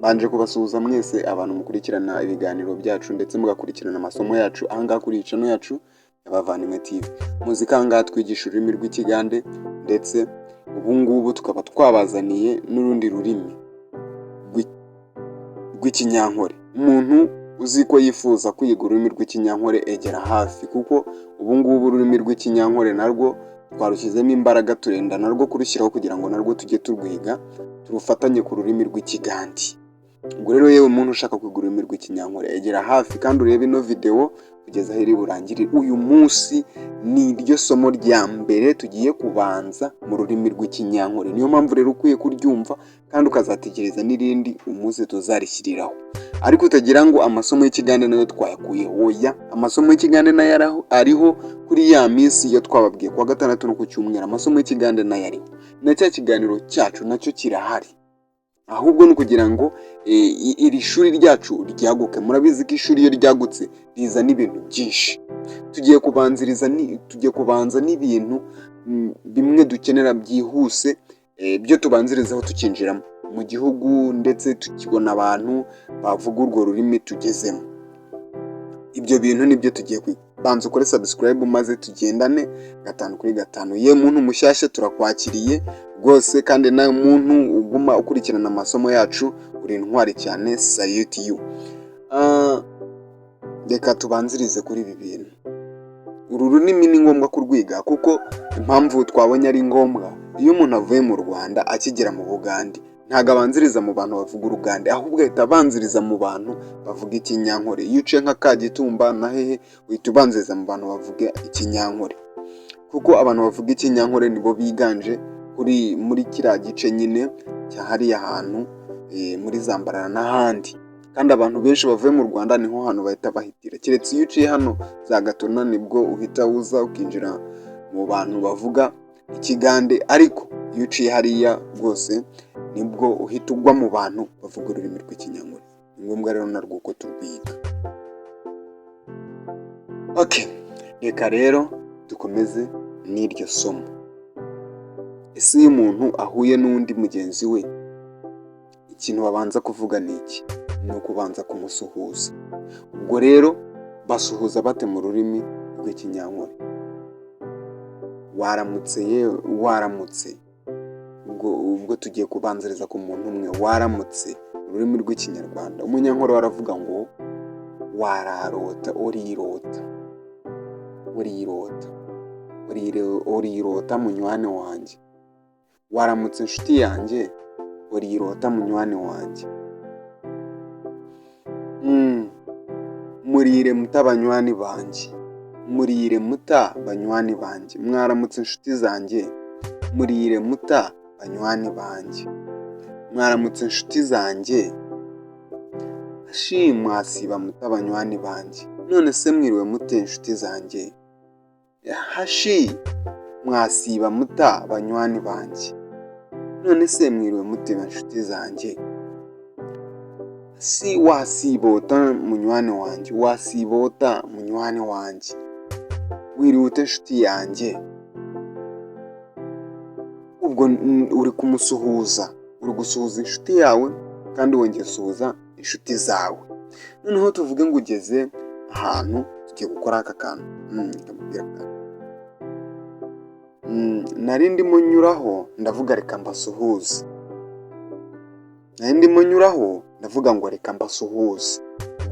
Banje kubasuhuza mwese abantu mukurikirana ibiganiro byacu ndetse mugakurikirana amasomo yacu ahangaha kuri iyi channel yacu y'Abavandimwe TV. Muzi ko ahangaha twigisha ururimi rw'Ikigande ndetse ubu ngubu tukaba twabazaniye n'urundi rurimi rw'Ikinyankore. Umuntu uzi ko yifuza kwiga ururimi rw'Ikinyankore egera hafi, kuko ubu ngubu ururimi rw'Ikinyankore narwo twarushyizemo imbaraga, turenda narwo kurushyiraho kugira ngo narwo tujye turwiga turufatanye ku rurimi rw'Ikigande. Ubwo rero yewe umuntu ushaka kwiga ururimi rw'Ikinyankore egera hafi kandi urebe ino video kugeza aho iri burangirire. Uyu munsi ni ryo somo rya mbere tugiye kubanza mu rurimi rw'Ikinyankore. Niyo mpamvu rero ukwiye kuryumva kandi ukazategereza n'irindi umunsi tuzarishyiriraho. Ariko utagira ngo amasomo y'Ikigande nayo twayakuye, oya, amasomo y'Ikigande nayo ariho kuri ya minsi iyo twababwiye kuwa gatandatu no ku cyumweru. Amasomo y'Ikigande nayo ariho, na cya kiganiro cyacu nacyo kirahari. Ahubwo ni ukugira ngo iri shuri ryacu ryaguke. Murabizi ko ishuri iyo ryagutse rizana ibintu byinshi. Tugiye kubanza n'ibintu bimwe dukenera byihuse, byo tubanzirizaho tukinjiramo mu gihugu ndetse tukibona abantu bavuga urwo rurimi tugezemo. Ibyo bintu nibyo tugiye kwiga. Banza ukore subscribe maze tugendane 5 kuri 5. Ye muntu mushyashya turakwakiriye rwose, kandi nawe muntu uguma ukurikirana amasomo yacu uri intwari cyane. Salute you. Reka tubanzirize kuri ibi bintu. Uru rurimi ni ngombwa kurwiga kuko impamvu twabonye ari ngombwa, iyo umuntu avuye mu Rwanda akigera mu Bugande ntago abanziriza mu bantu bavuga Urugande, ahubwo ahita abanziriza mu bantu bavuga Ikinyankore. Iyo uciye nka Kagitumba na hehe uhita ubanziriza mu bantu bavuga Ikinyankore, kuko abantu bavuga Ikinyankore nibo biganje muri kiriya gice nyine cya hariya hantu muri Zambarara n'ahandi. Kandi abantu benshi bavuye mu Rwanda niho hantu bahita bahitira. Keretse iyo uciye hano za Gatuna nibwo uhita uza ukinjira mu bantu bavuga Ikigande, ariko iyo uciye hariya rwose nibwo uhita ugwa mu bantu bavuga ururimi rw'Ikinyankore. Ni ngombwa rero narwo uko turwiga. Okay, reka rero dukomeze n'iryo somo. Ese iyo umuntu ahuye n'undi mugenzi we, ikintu babanza kuvuga ni iki? Ni ukubanza kumusuhuza. Ubwo rero basuhuza bate mu rurimi rw'Ikinyankore? Waramutse, yewe waramutse. Ubwo tugiye kubanziriza ku muntu umwe. Waramutse ururimi rw'Ikinyarwanda. Umunyankore waravuga ngo wararota, urirota, urirota, urirota munywane wanjye. Waramutse inshuti yanjye, urirota munywane wanjye. Murire muta banywani banjye, murire muta banywani banjye. Mwaramutse inshuti zanjye, murire muta banywani banjye. Mwaramutse inshuti zanjye, mwasiba muta banywani banjye. None se mwiriwe mute inshuti zanjye? Mwasiba muta banywani banjye. None se mwiriwe mute inshuti zanjye? Wasibota munywane wanjye, wasibota munywane wanjye. Wiriwe ute inshuti yanjye? Ubwo uri kumusuhuza, uri gusuhuza inshuti yawe kandi wongeye usuhuza inshuti zawe. Noneho tuvuge ngo ugeze ahantu tugiye gukora aka kantu. Nari ndimo nyuraho ndavuga reka mbasuhuze. Nari ndimo nyuraho ndavuga ngo reka mbasuhuze.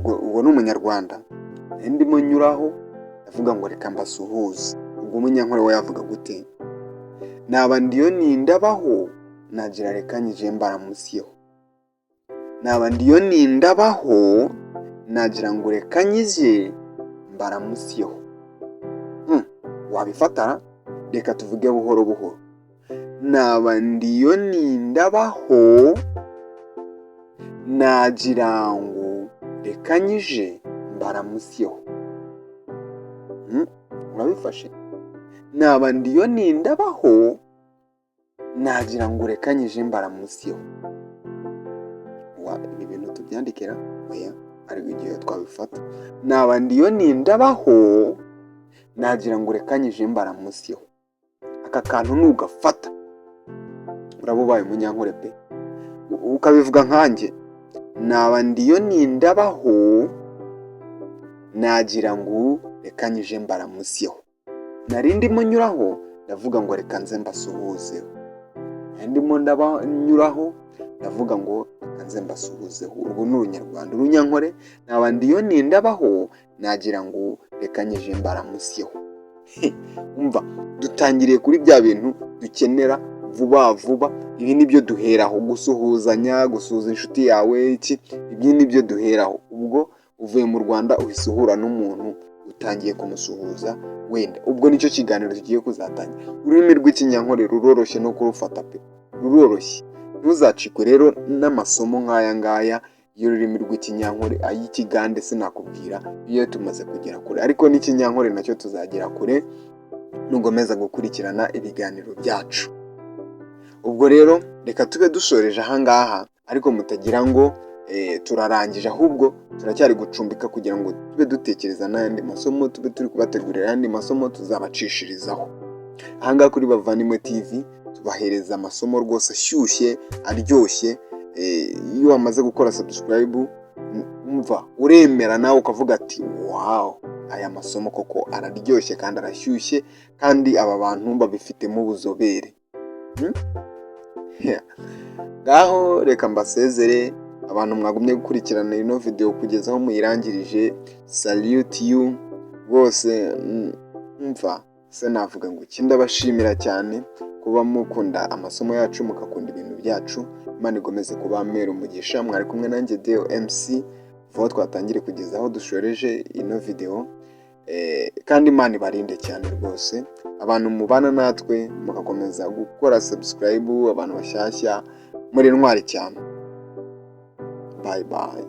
Ubwo ni Umunyarwanda. Nari ndimo nyuraho ndavuga ngo reka mbasuhuze. Ubwo Umunyankore we yavuga gute? Naba ndiyo nindabaho nagira reka nyije mbaramusiyeho. Naba ndiyo nindabaho nagira ngo reka nyije mbaramusiyeho. Wabifata? Reka tuvuge buhoro buhoro. Naba ndiyo nindabaho nagira ngo reka nyije mbaramusiyeho. Urabifashe? Naba ndiyo nindabaho nagira ngo reka nyije mbaramusiyeho. Ibi bintu tubyandikira oya, ariko igihe twabifata. Naba ndiyo nindabaho nagira ngo reka nyije mbaramusiyeho. Aka kantu nugafata urabubaye Umunyankore pe. Ukabivuga nkanjye naba ndiyo nindabaho nagira ngo reka nyije mbaramusyeho, nari ndimo nyuraho ndavuga ngo reka nze mbasuhuzeho, nari ndimo ndabanyuraho ndavuga ngo reka nze mbasuhuzeho. Urwo ni urunyarwanda. Urunyankore naba ndiyo nindabaho nagira ngo reka nyije mbaramusyeho. Umva, dutangiriye kuri bya bintu dukenera vuba vuba. Ibi nibyo duheraho, gusuhuzanya, gusuhuza inshuti yawe, ibi nibyo duheraho. Ubwo uvuye mu Rwanda uhise uhura n'umuntu utangiye kumusuhuza, wenda ubwo nicyo kiganiro tugiye kuzatangira. Ururimi rw'ikinyankore ruroroshye no kurufata pe, ruroroshye. Ntuzacikwe rero n'amasomo nk'aya ngaya y'ururimi rw'ikinyankore. Ay'ikigande sinakubwira iyo tumaze kugera kure, ariko n'ikinyankore nacyo tuzagera kure nugomeza gukurikirana ibiganiro byacu. Ubwo rero reka tube dusoreje ahangaha, ariko mutagira ngo turarangije, ahubwo turacyari gucumbika kugira ngo tube dutekereza n'ayandi masomo, tube turi kubategurira ayandi masomo tuzabacishirizaho. Ahangaha kuri Bavandimwe TV tubahereza amasomo rwose ashyushye, aryoshye. Iyo wamaze gukora subscribe, umva uremera nawe ukavuga ati wow, aya masomo koko araryoshye kandi arashyushye, kandi aba bantu babifitemo ubuzobere. Ngaho reka mbasezere, abantu mwagumye gukurikirana ino video kugeza aho muyirangirije. Salute you bose. Umva se navuga ngo iki, ndabashimira cyane kuba mukunda amasomo yacu, mugakunda ibintu byacu. Imana igomeze kubamera umugisha. Mwari kumwe nanjye Deo MC vuba twatangire kugeza aho dushoreje ino video, kandi Imana ibarinde cyane rwose. Abantu mubana natwe mugakomeza gukora subscribe, abantu bashyashya muri intwari cyane. Bye bye.